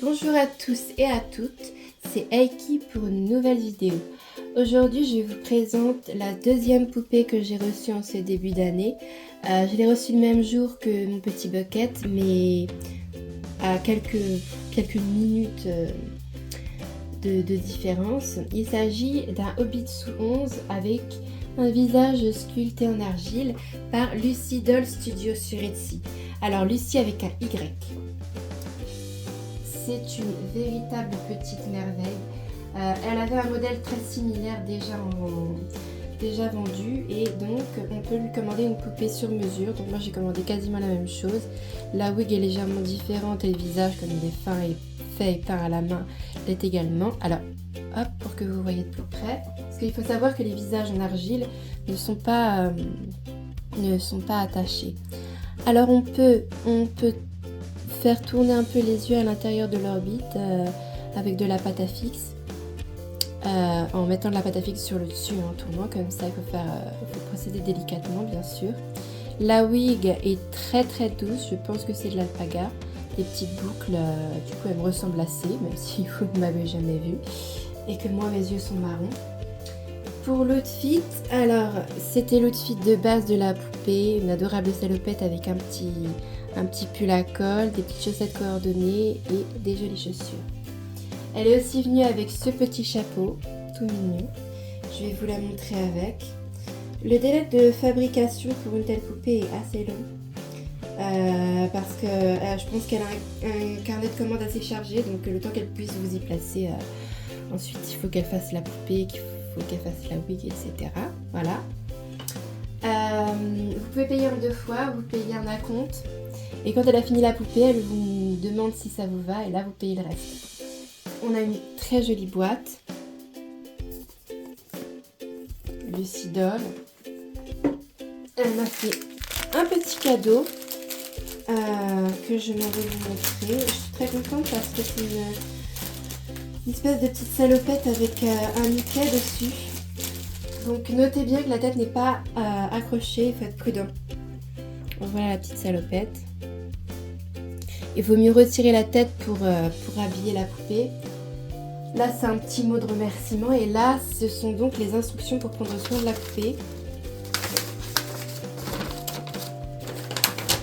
Bonjour à tous et à toutes, c'est Aiki pour une nouvelle vidéo. Aujourd'hui je vous présente la deuxième poupée que j'ai reçue en ce début d'année. Je l'ai reçue le même jour que mon petit bucket, mais à quelques minutes de différence. Il s'agit d'un Hobitsu 11 avec un visage sculpté en argile par Lucy Doll Studio sur Etsy. Alors Lucy avec un Y. C'est une véritable petite merveille. Elle avait un modèle très similaire déjà vendu et donc on peut lui commander une poupée sur mesure. Donc moi j'ai commandé quasiment la même chose. La wig est légèrement différente et le visage, comme il est fin et fait et peint à la main, l'est également. Alors hop, pour que vous voyez de plus près, parce qu'il faut savoir que les visages en argile ne sont pas attachés. Alors on peut faire tourner un peu les yeux à l'intérieur de l'orbite avec de la pâte à fixe, en mettant de la pâte à fixe sur le dessus en tournant comme ça. Il faut procéder délicatement bien sûr. La wig est très très douce, je pense que c'est de l'alpaga. Les petites boucles, du coup elles me ressemblent assez, même si vous ne m'avez jamais vu et que moi mes yeux sont marrons. Pour l'outfit, alors c'était l'outfit de base de la poupée, une adorable salopette avec un petit pull à col, des petites chaussettes coordonnées et des jolies chaussures. Elle est aussi venue avec ce petit chapeau, tout mignon. Je vais vous la montrer avec. Le délai de fabrication pour une telle poupée est assez long. Parce que je pense qu'elle a un carnet de commandes assez chargé, donc le temps qu'elle puisse vous y placer. Ensuite, il faut qu'elle fasse la poupée, il faut qu'elle fasse la wig, etc. Voilà. Vous pouvez payer en 2 fois, vous payez un acompte. Et quand elle a fini la poupée, elle vous demande si ça vous va et là vous payez le reste. On a une très jolie boîte. Lucy Doll. Elle m'a fait un petit cadeau que je m'en vais vous montrer. Je suis très contente parce que c'est une espèce de petite salopette avec un Mickey dessus. Donc notez bien que la tête n'est pas accrochée, il faut être prudent. Donc, voilà la petite salopette. Il vaut mieux retirer la tête pour habiller la poupée. Là, c'est un petit mot de remerciement. Et là, ce sont donc les instructions pour prendre soin de la poupée.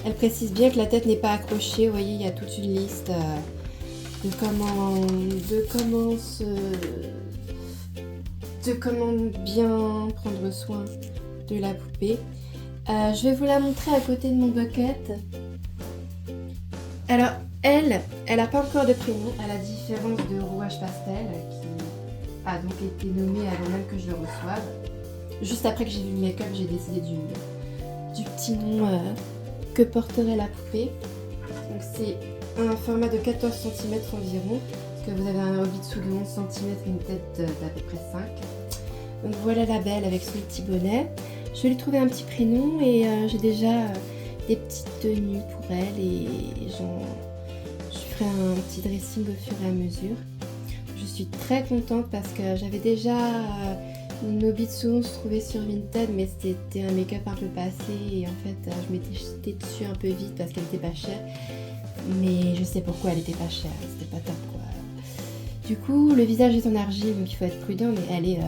Elle précise bien que la tête n'est pas accrochée. Vous voyez, il y a toute une liste de comment bien prendre soin de la poupée. Je vais vous la montrer à côté de mon bucket. Alors, elle n'a pas encore de prénom, à la différence de Rouage Pastel, qui a donc été nommé avant même que je le reçoive. Juste après que j'ai vu le make-up, j'ai décidé du petit nom que porterait la poupée. Donc c'est un format de 14 cm environ, parce que vous avez un Hobitsu de 11 cm et une tête d'à peu près 5. Donc voilà la belle avec son petit bonnet. Je vais lui trouver un petit prénom et j'ai déjà des petites tenues pour elle et je ferai un petit dressing au fur et à mesure. Je suis très contente parce que j'avais déjà une Hobitsu 11 trouvée sur Vinted, mais c'était un make-up un peu passé et en fait je m'étais jetée dessus un peu vite parce qu'elle était pas chère. Mais je sais pourquoi elle était pas chère, c'était pas top quoi. Du coup le visage est en argile donc il faut être prudent, mais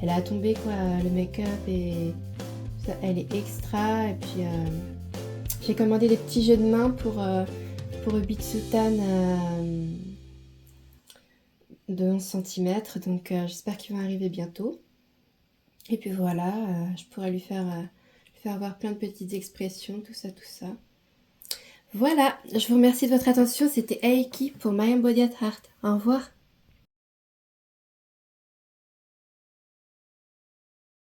elle a tombé quoi, le make-up et ça, elle est extra. Et puis j'ai commandé des petits jeux de main pour Hobitsu Tan de 11 cm, donc j'espère qu'ils vont arriver bientôt. Et puis voilà, je pourrais lui faire voir plein de petites expressions, tout ça. Voilà, je vous remercie de votre attention, c'était Aiki pour My Embodied Heart. Au revoir.